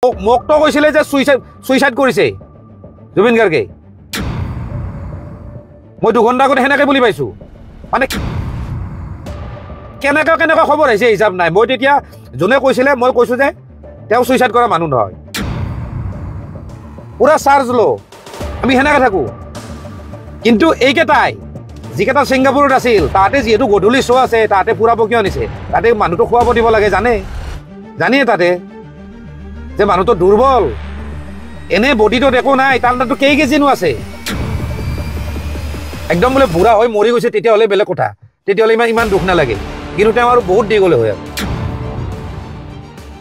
মোকতো কৈছিলে যে সুইসাইড কৰিছে জুবিন গাৰ্গে মই 2 ঘণ্টা আগতে হেনেকে বুলি পাইছো মানে কেনেকা খবৰ আহিছে হিচাপ নাই মই তেতিয়া জনে কৈছিলে মই কৈছো যে তেওঁ সুইসাইড কৰা মানুহ নহয় পুৰা চাৰ্জ লো আমি হেনেকে থাকো কিন্তু এইকেটাই যিকেটা সিংগাপুৰত আছিল তাতে যেহেতু গধূলি শো আছে তাতে ফুৰাব কিয় নিছে তাতে মানুহটো খুৱাব দিব লাগে জানে তাতে যে মানুহটো দুৰ্বল এনে বডিটো একো নাই তাৰ তাতো কেই কেজিনো আছে একদম বোলে বুঢ়া হৈ মৰি গৈছে তেতিয়া হলে বেলেগ কথা তেতিয়া হলে ইমান দুখ নালাগে কিন্তু তেওঁ আৰু বহুত দি গলে হয়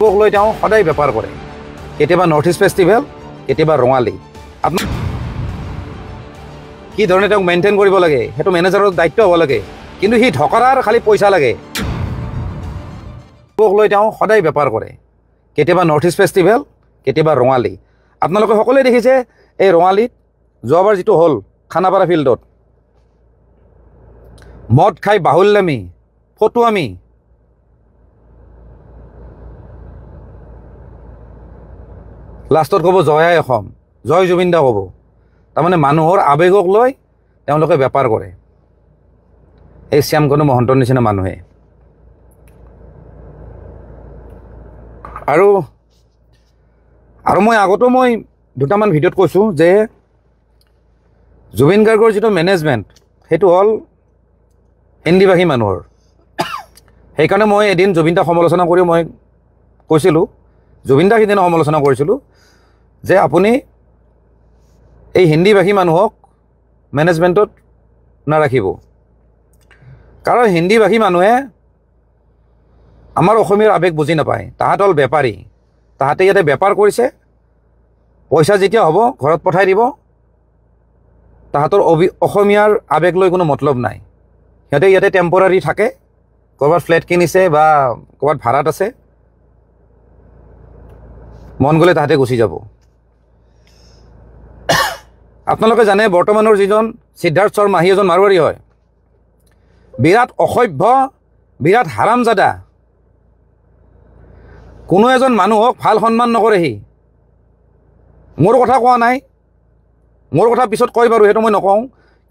আৰু লৈ তেওঁ সদায় বেপাৰ কৰে কেতিয়াবা নৰ্থ ইষ্ট ফেষ্টিভেল কেতিয়াবা ৰঙালী আপোনাৰ কি ধৰণে তেওঁক মেইনটেইন কৰিব লাগে সেইটো মেনেজাৰৰ দায়িত্ব হ'ব লাগে কিন্তু সি ঢকৰাৰ খালি পইচা লাগে লৈ তেওঁ সদায় বেপাৰ কৰে কেতিয়াবা নৰ্থ ইষ্ট ফেষ্টিভেল কেতিয়াবা ৰঙালী আপোনালোকে সকলোৱে দেখিছে এই ৰঙালীত যোৱাবাৰ যিটো হ'ল খানাপাৰা ফিল্ডত মদ খাই বাহুল্যামি ফটুৱামি লাষ্টত ক'ব জয় অসম জয় জুবিন দা ক'ব তাৰমানে মানুহৰ আৱেগক লৈ তেওঁলোকে বেপাৰ কৰে এই শ্যামকানু মহন্তৰ নিচিনা মানুহে আৰু মই আগতো মই দুটামান ভিডিঅ'ত কৈছোঁ যে জুবিন গাৰ্গৰ যিটো মেনেজমেণ্ট সেইটো হ'ল হিন্দীভাষী মানুহৰ সেইকাৰণে মই এদিন জুবিন দাক সমালোচনা কৰি মই কৈছিলোঁ জুবিন দাক সিদিনা সমালোচনা কৰিছিলোঁ যে আপুনি এই হিন্দীভাষী মানুহক মেনেজমেণ্টত নাৰাখিব কাৰণ হিন্দীভাষী মানুহে আমাৰ অসমীয়াৰ আৱেগ বুজি নাপায় তাহাঁত হ'ল বেপাৰী তাহাঁতে ইয়াতে বেপাৰ কৰিছে পইচা যেতিয়া হ'ব ঘৰত পঠাই দিব তাহাঁতৰ অসমীয়াৰ আৱেগ লৈ কোনো মতলব নাই সিহঁতে ইয়াতে টেম্পৰাৰী থাকে ক'ৰবাত ফ্লেট কিনিছে বা ক'ৰবাত ভাড়াত আছে মন গ'লে তাহাঁতে গুচি যাব আপোনালোকে জানে বৰ্তমানৰ যিজন সিদ্ধাৰ্থ শৰ্মা সি এজন মাৰোৱাৰী হয় বিৰাট অসভ্য বিৰাট হাৰামজাদা কোনো এজন মানুহক ভাল সন্মান নকৰে সি মোৰ কথা কোৱা নাই মোৰ কথা পিছত কয় বাৰু সেইটো মই নকওঁ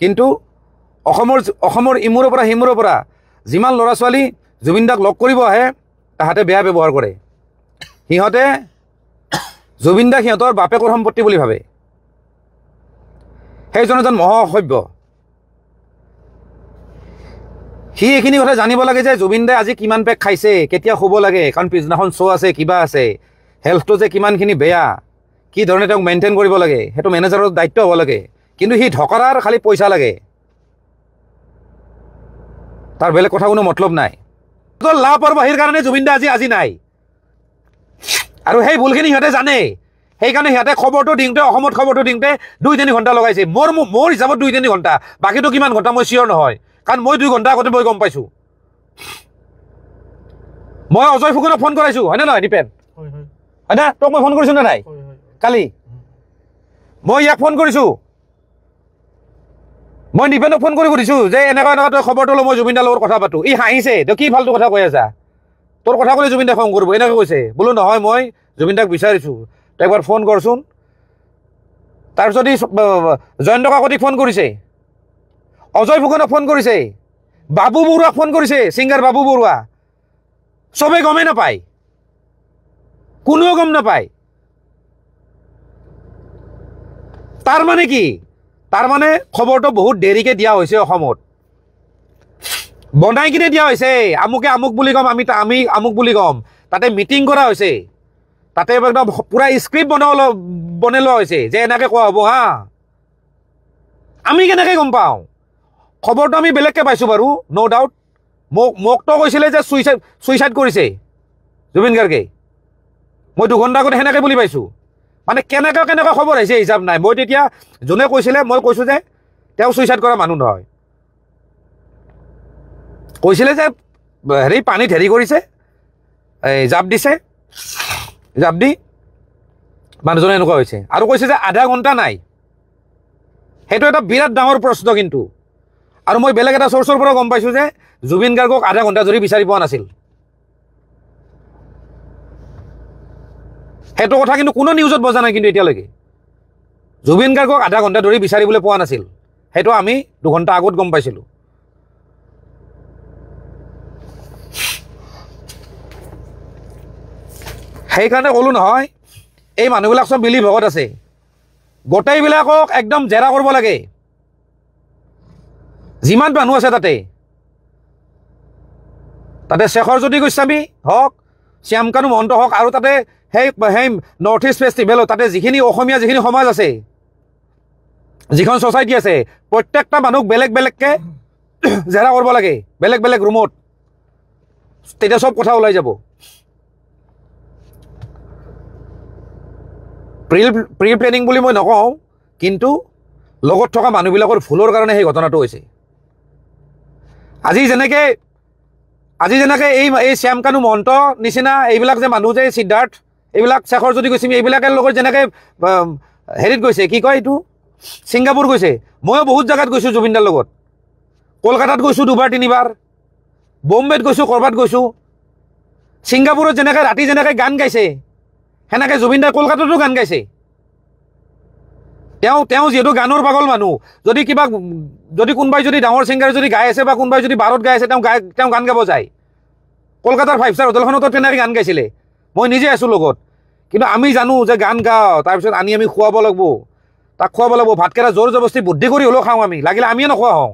কিন্তু অসমৰ ইমূৰৰ পৰা সিমূৰৰ পৰা যিমান ল'ৰা ছোৱালী জুবিন দাক লগ কৰিব আহে তাহাঁতে বেয়া ব্যৱহাৰ কৰে সিহঁতে জুবিন দাক সিহঁতৰ বাপেকৰ সম্পত্তি বুলি ভাবে সেইজন এজন মহা অসভ্য সি এইখিনি কথা জানিব লাগে যে জুবিন দাই আজি কিমান পেক খাইছে কেতিয়া শুব লাগে কাৰণ পিছদিনাখন শ্ব' আছে কিবা আছে হেল্থটো যে কিমানখিনি বেয়া কি ধৰণে তেওঁক মেইনটেইন কৰিব লাগে সেইটো মেনেজাৰৰ দায়িত্ব হ'ব লাগে কিন্তু সি ঢকৰাৰ খালি পইচা লাগে তাৰ বেলেগ কথা কোনো মতলব নাই লাপৰবাহীৰ কাৰণে জুবিন দা আজি নাই আৰু সেই ভুলখিনি সিহঁতে জানে সেইকাৰণে সিহঁতে খবৰটো দিওঁতে অসমত খবৰটো দিওঁতে 2-3 ঘণ্টা লগাইছে মোৰ হিচাপত 2-3 ঘণ্টা বাকীটো কিমান ঘণ্টা মই চিয়ৰ নহয় কাৰণ মই 2 ঘণ্টা আগতে মই গম পাইছোঁ মই অজয় ফুকনক ফোন কৰাইছোঁ হয়নে নহয় দীপেন হয় না তোক মই ফোন কৰিছোঁ নে নাই কালি মই ইয়াক ফোন কৰিছোঁ মই দীপেনক ফোন কৰি সুধিছোঁ যে এনেকুৱা তই খবৰটো লৈ মই জুবিন দাৰ লগত কথা পাতোঁ ই হাঁহিছে তই কি ফাল্টু কথা কৈ আছা তোৰ কথা ক'লে জুবিন দাক খং কৰিব এনেকৈ কৈছে বোলো নহয় মই জুবিন দাক বিচাৰিছোঁ তই একবাৰ ফোন কৰচোন তাৰপিছত জয়ন্ত কাকতিক ফোন কৰিছে অজয় ফুকনক ফোন কৰিছে বাবু বৰুৱাক ফোন কৰিছে ছিংগাৰ বাবু বৰুৱা চবেই গমেই নাপায় কোনেও গম নাপায় তাৰ মানে কি তাৰ মানে খবৰটো বহুত দেৰিকৈ দিয়া হৈছে অসমত বনাই কিনে দিয়া হৈছে আমুকে আমুক বুলি ক'ম আমি আমুক বুলি ক'ম তাতে মিটিং কৰা হৈছে তাতে একদম পুৰা স্ক্ৰিপ্ট বনাই লোৱা হৈছে যে এনেকৈ কোৱা হ'ব হা আমি কেনেকৈ গম পাওঁ খবৰটো আমি বেলেগকৈ পাইছোঁ বাৰু ন' ডাউট মোকতো কৈছিলে যে সুইসাইড কৰিছে জুবিন গাৰ্গে মই 2 ঘণ্টা আগতে হেনেকে বুলি পাইছোঁ মানে কেনেকা খবৰ আহিছে হিচাপ নাই মই তেতিয়া জনে কৈছিলে মই কৈছোঁ যে তেওঁ সুইসাইড কৰা মানুহ নহয় কৈছিলে যে হেৰি পানীত হেৰি কৰিছে এই জাপ দিছে জাপ দি মানুহজনে এনেকুৱা হৈছে আৰু কৈছে যে আধা ঘণ্টা নাই সেইটো এটা বিৰাট ডাঙৰ প্ৰশ্ন কিন্তু আৰু মই বেলেগ এটা সোৰ্সৰ পৰা গম পাইছোঁ যে জুবিন গাৰ্গক আধা ঘণ্টা ধৰি বিচাৰি পোৱা নাছিল সেইটো কথা কিন্তু কোনো নিউজত বজা নাই কিন্তু এতিয়ালৈকে জুবিন গাৰ্গক আধা ঘণ্টা ধৰি বিচাৰিবলৈ পোৱা নাছিল সেইটো আমি 2 ঘণ্টা আগত গম পাইছিলোঁ সেইকাৰণে ক'লোঁ নহয় এই মানুহবিলাক চব মিলি ভগত আছে গোটেইবিলাকক একদম জেৰা কৰিব লাগে যিমান মানুহ আছে তাতে শেখৰজ্যোতি গোস্বামী হওক শ্যামকানু মহন্ত হওক আৰু তাতে সেই নৰ্থ ইষ্ট ফেষ্টিভেলত তাতে যিখিনি অসমীয়া যিখিনি সমাজ আছে যিখন ছ'চাইটি আছে প্ৰত্যেকটা মানুহক বেলেগ বেলেগকৈ জেৰা কৰিব লাগে বেলেগ বেলেগ ৰুমত তেতিয়া চব কথা ওলাই যাব প্ৰি প্লেনিং বুলি মই নকওঁ কিন্তু লগত থকা মানুহবিলাকৰ ভুলৰ কাৰণে সেই ঘটনাটো হৈছে আজি যেনেকৈ এই শ্যামকানু মহন্ত নিচিনা এইবিলাক যে মানুহ যে সিদ্ধাৰ্থ এইবিলাক শেখৰজ্যোতি গোস্বামী এইবিলাকৰ লগত যেনেকৈ হেৰিত গৈছে কি কয় এইটো ছিংগাপুৰ গৈছে ময়ো বহুত জেগাত গৈছোঁ জুবিনদাৰ লগত কলকাতাত গৈছোঁ 2বাৰ 3বাৰ বম্বেত গৈছোঁ ক'ৰবাত গৈছোঁ ছিংগাপুৰত যেনেকৈ ৰাতি যেনেকৈ গান গাইছে সেনেকৈ জুবিনদাই কলকাতাতো গান গাইছে তেওঁ যিহেতু গানৰ পাগল মানুহ যদি কোনোবাই যদি ডাঙৰ ছিংগাৰ যদি গাই আছে বা কোনোবাই যদি বাৰত গাই আছে তেওঁ গান গাব যায় কলকাতাৰ 5 ষ্টাৰ হোটেলখনতো তেনেকৈ গান গাইছিলে মই নিজে আছোঁ লগত কিন্তু আমি জানো যে গান গাওঁ তাৰপিছত আমি খুৱাব লাগিব তাক খুৱাব লাগিব ভাতকেইটা জোৰ জবস্তি বুদ্ধি কৰি হ'লেও খাওঁ আমি লাগিলে আমিয়ে নোখোৱা হওঁ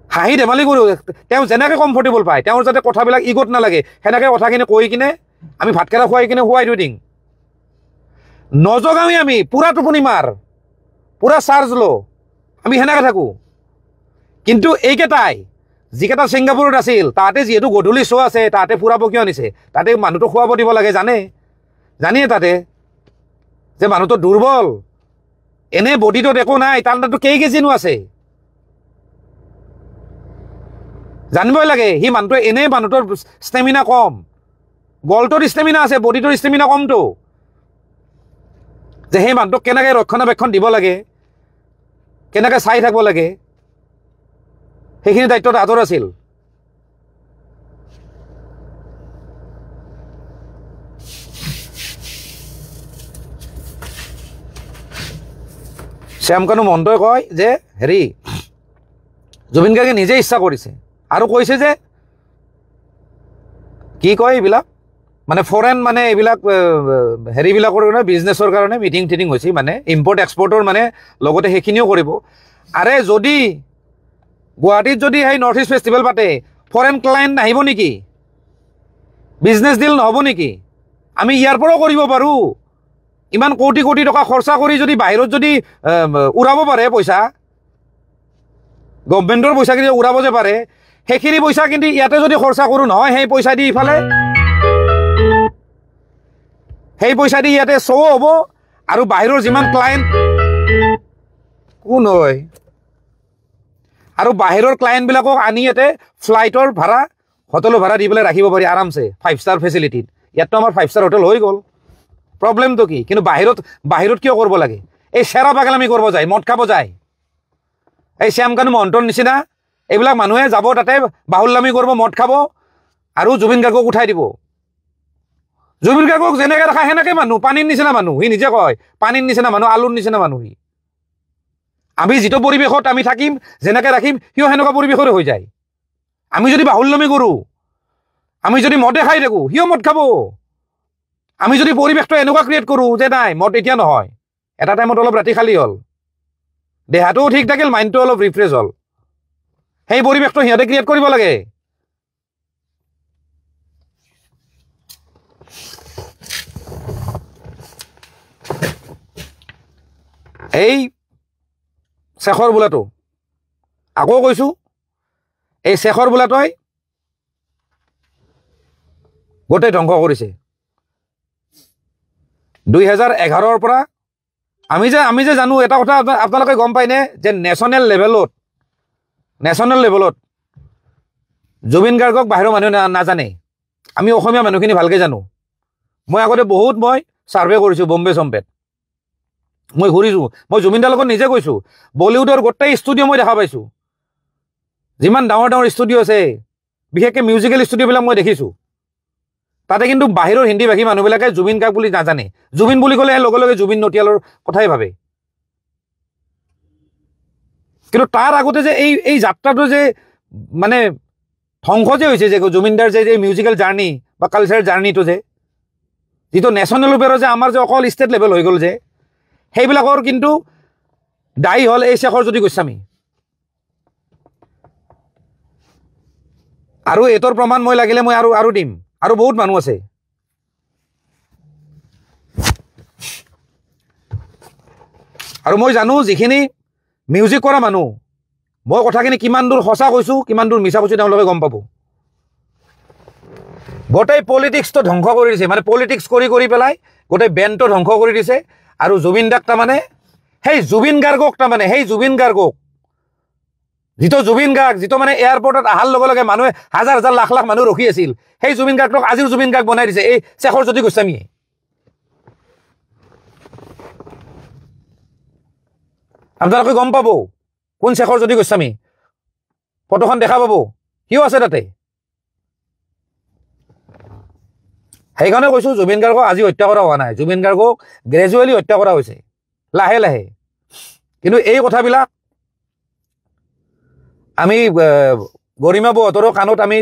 হাঁহি ধেমালি কৰোঁ তেওঁ যেনেকৈ কমফৰ্টেবল পায় তেওঁৰ যাতে কথাবিলাক ইগত নালাগে সেনেকৈ কথাখিনি কৈ কিনে আমি ভাতকেইটা খুৱাই কিনে খুৱাই দিওঁ নজগামি আমি পুৰা টোপনি মাৰ পুৰা চাৰ্জ ল আমি সেনেকৈ থাকোঁ কিন্তু এইকেইটাই যিকেইটা ছিংগাপুৰত আছিল তাতে যিহেতু গধূলি শ্ব' আছে তাতে ফুৰাব কিয় আনিছে তাতে মানুহটো খুৱাব দিব লাগে জানিয়ে তাতে যে মানুহটো দুৰ্বল এনে বডিটোত একো নাই তাৰ তাতো কেই কেজিনো আছে জানিবই লাগে সি মানুহটোৱে এনেই মানুহটোৰ ষ্টেমিনা কম গলটোৰ ষ্টেমিনা আছে বডিটোৰ ষ্টেমিনা কমটো যে সেই মানুহটোক কেনেকৈ ৰক্ষণাবেক্ষণ দিব লাগে কেনেকৈ চাই থাকিব লাগে সেইখিনি দায়িত্ব তাহাঁতৰ আছিল শ্যামকানু মহন্তই কয় যে হেৰি জুবিন গাৰ্গে নিজে ইচ্ছা কৰিছে আৰু কৈছে যে কি কয় এইবিলাক মানে ফৰেন মানে এইবিলাক হেৰিবিলাকৰ কাৰণে বিজনেছৰ কাৰণে মিটিং টিটিং হৈছে মানে ইম্পৰ্ট এক্সপৰ্টৰ মানে লগতে সেইখিনিও কৰিব আৰে যদি গুৱাহাটীত যদি সেই নৰ্থ ইষ্ট ফেষ্টিভেল পাতে ফৰেন ক্লায়েণ্ট নাহিব নেকি বিজনেছ ডিল নহ'ব নেকি আমি ইয়াৰ পৰাও কৰিব পাৰোঁ ইমান কোটি কোটি টকা খৰচা কৰি যদি বাহিৰত যদি উৰাব পাৰে পইচা গভৰ্ণমেণ্টৰ পইচা কিন্তু উৰাব যে পাৰে সেইখিনি পইচা কিন্তু ইয়াতে যদি খৰচা কৰোঁ নহয় সেই পইচা দি ইফালে সেই পইচা দি ইয়াতে শ্ব' হ'ব আৰু বাহিৰৰ যিমান ক্লায়েণ্ট কোন হয় আৰু বাহিৰৰ ক্লায়েণ্টবিলাকক আনি ইয়াতে ফ্লাইটৰ ভাড়া হোটেলৰ ভাড়া দি পেলাই ৰাখিব পাৰি আৰামছে 5 ষ্টাৰ ফেচিলিটিত ইয়াততো আমাৰ 5 ষ্টাৰ হোটেল হৈ গ'ল প্ৰব্লেমটো কি কিন্তু বাহিৰত কিয় কৰিব লাগে এই চেৰা পাগলামি কৰিব যায় মদ খাব যায় এই শ্যামকানু মহন্তৰ নিচিনা এইবিলাক মানুহে যাব তাতে বাহুল্লামি কৰিব মদ খাব আৰু জুবিন গাৰ্গক উঠাই দিব জুবিন গাৰ্গক যেনেকৈ ৰাখা সেনেকৈ মানুহ পানীৰ নিচিনা মানুহ সি নিজে কয় পানীৰ নিচিনা মানুহ আলুৰ নিচিনা মানুহ সি আমি যিটো পৰিৱেশত আমি থাকিম যেনেকৈ ৰাখিম সিও সেনেকুৱা পৰিৱেশৰে হৈ যায় আমি যদি বাহুল্লামি কৰোঁ আমি যদি মদে খাই থাকোঁ সিও মদ খাব আমি যদি পৰিৱেশটো এনেকুৱা ক্ৰিয়েট কৰোঁ যে নাই মদ এতিয়া নহয় এটা টাইমত অলপ ৰাতি খালী হ'ল দেহাটোও ঠিক থাকিল মাইণ্ডটো অলপ ৰিফ্ৰেছ হ'ল সেই পৰিৱেশটো সিহঁতে ক্ৰিয়েট কৰিব লাগে এই শেখৰ বোলাটো আকৌ কৈছোঁ এই শেখৰ বোলাটোৱে গোটেই ধ্বংস কৰিছে 2011ৰ পৰা আমি যে জানো এটা কথা আপোনালোকে গম পায়নে যে নেশ্যনেল লেভেলত জুবিন গাৰ্গক বাহিৰৰ মানুহে নাজানে আমি অসমীয়া মানুহখিনি ভালকৈ জানো মই আগতে মই ছাৰ্ভে কৰিছোঁ বম্বে চম্বেত মই ঘূৰিছোঁ মই জুবিনদাৰ লগত নিজে গৈছোঁ বলিউডৰ গোটেই ষ্টুডিঅ' মই দেখা পাইছোঁ যিমান ডাঙৰ ষ্টুডিঅ' আছে বিশেষকৈ মিউজিকেল ষ্টুডিঅ'বিলাক মই দেখিছোঁ তাতে কিন্তু বাহিৰৰ হিন্দীভাষী মানুহবিলাকে জুবিন কাক বুলি নাজানে জুবিন বুলি ক'লে লগে লগে জুবিন নটিয়ালৰ কথাই ভাবে কিন্তু তাৰ আগতে যে এই যাত্ৰাটো যে মানে ধ্বংস যে হৈছে যে জুবিনদাৰ যে মিউজিকেল জাৰ্নি বা কালচাৰ জাৰ্নিটো যে যিটো নেশ্যনেল লেভেলৰ যে আমাৰ যে অকল ষ্টেট লেভেল হৈ গ'ল যে সেইবিলাকৰ কিন্তু দায়ী হ'ল এই শেখৰজ্যোতি গোস্বামী আৰু এইটোৰ প্ৰমাণ মই লাগিলে মই আৰু দিম আৰু বহুত মানুহ আছে আৰু মই জানো যিখিনি মিউজিক কৰা মানুহ মই কথাখিনি কিমান দূৰ সঁচা কৈছোঁ কিমান দূৰ মিছা কৈছোঁ তেওঁলোকে গম পাব গোটেই পলিটিক্সটো ধ্বংস কৰি দিছে মানে পলিটিক্স কৰি পেলাই গোটেই বেণ্ডটো ধ্বংস কৰি দিছে আৰু জুবিন দাক তাৰমানে সেই জুবিন গাৰ্গক তাৰমানে সেই জুবিন গাৰ্গক যিটো জুবিন গাৰ্গ যিটো মানে এয়াৰপৰ্টত অহাৰ লগে লগে মানুহে হাজাৰ হাজাৰ লাখ লাখ মানুহ ৰখি আছিল সেই জুবিন গাৰ্গক আজিও জুবিন গাৰ্গ বনাই দিছে এই শেখৰজ্যোতি গোস্বামীয়ে আপোনালোকে গম পাব কোন শেখৰজ্যোতি গোস্বামী ফটোখন দেখা পাব কিয় আছে তাতে সেইকাৰণে কৈছোঁ জুবিন গাৰ্গক আজি হত্যা কৰা হোৱা নাই জুবিন গাৰ্গক গ্ৰেজুৱেলি হত্যা কৰা হৈছে লাহে লাহে কিন্তু এই কথাবিলাক আমি গৰিমা বৌহঁতৰো কাণত আমি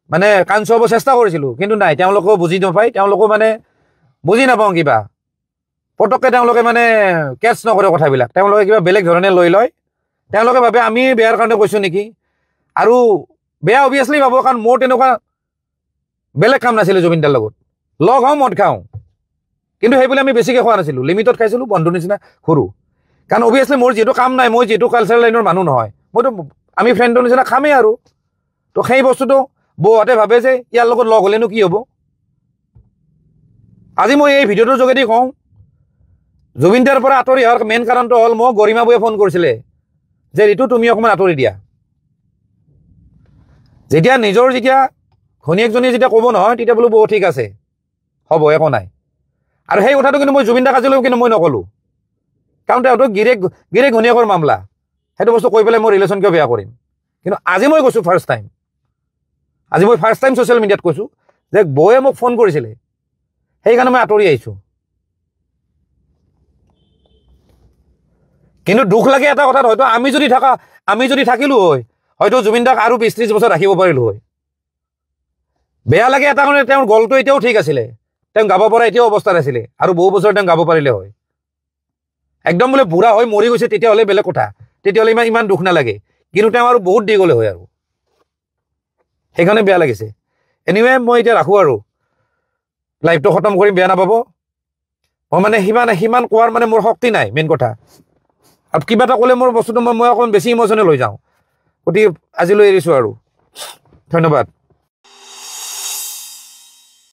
মানে কাণ চুৱাব চেষ্টা কৰিছিলোঁ কিন্তু নাই তেওঁলোকেও বুজি নাপায় তেওঁলোকেও মানে বুজি নাপাওঁ কিবা পটককৈ তেওঁলোকে মানে কেটচ নকৰে কথাবিলাক তেওঁলোকে কিবা বেলেগ ধৰণে লৈ লয় তেওঁলোকে ভাবে আমি বেয়াৰ কাৰণে কৈছোঁ নেকি আৰু বেয়া অভিয়াছলি ভাবোঁ কাৰণ মোৰ তেনেকুৱা বেলেগ কাম নাছিলে জুবিনদাৰ লগত লগ হওঁ মদ খাওঁ কিন্তু সেইবুলি আমি বেছিকৈ খোৱা নাছিলোঁ লিমিটত খাইছিলোঁ বন্ধুৰ নিচিনা সৰু কাৰণ অভিয়াছলি মোৰ যিহেতু কাম নাই মই যিহেতু কালচাৰেল লাইনৰ মানুহ নহয় মইতো আমি ফ্ৰেণ্ডৰ নিচিনা খামেই আৰু তো সেই বস্তুটো বৌহঁতে ভাবে যে ইয়াৰ লগত লগ হ'লেনো কি হ'ব আজি মই এই ভিডিঅ'টোৰ যোগেদি কওঁ জুবিনদাৰ পৰা আঁতৰি অহাৰ মেইন কাৰণটো হ'ল মোক গৰিমা বৌয়ে ফোন কৰিছিলে যে ঋতু তুমি অকণমান আঁতৰি দিয়া যেতিয়া নিজৰ যেতিয়া ঘনীয়েকজনীয়ে যেতিয়া ক'ব নহয় তেতিয়া বোলো বৌ ঠিক আছে হ'ব একো নাই আৰু সেই কথাটো কিন্তু মই জুবিন দাক আজিলৈকে কিন্তু মই নক'লোঁ কাৰণ তেওঁতো গিৰেক ঘনীয়েকৰ মামলা সেইটো বস্তু কৈ পেলাই মই ৰিলেশ্যন কিয় বেয়া কৰিম কিন্তু আজি মই কৈছোঁ ফাৰ্ষ্ট টাইম ছ'চিয়েল মিডিয়াত কৈছোঁ যে বৌয়ে মোক ফোন কৰিছিলে সেইকাৰণে মই আঁতৰি আহিছোঁ কিন্তু দুখ লাগে এটা কথাত হয়তো আমি যদি থাকিলোঁ হয় হয়তো জুবিন দাক আৰু 20-30 বছৰ ৰাখিব পাৰিলোঁ হয় বেয়া লাগে এটা কাৰণে তেওঁৰ গলটো এতিয়াও ঠিক আছিলে তেওঁ গাব পৰা এতিয়াও অৱস্থাত আছিলে আৰু বহু বছৰ তেওঁ গাব পাৰিলে হয় একদম বোলে বুঢ়া হৈ মৰি গৈছে তেতিয়াহ'লে বেলেগ কথা তেতিয়াহ'লে ইমান দুখ নালাগে কিন্তু তেওঁ আৰু বহুত দি গ'লে হয় আৰু সেইকাৰণে বেয়া লাগিছে এনিৱে মই এতিয়া ৰাখোঁ আৰু লাইভটো খতম কৰিম বেয়া নাপাব মই মানে সিমান কোৱাৰ মানে মোৰ শক্তি নাই মেইন কথা আৰু কিবা এটা ক'লে মোৰ বস্তুটো মই অকণমান বেছি ইম'চনেল হৈ যাওঁ গতিকে আজিলৈ এৰিছোঁ আৰু ধন্যবাদ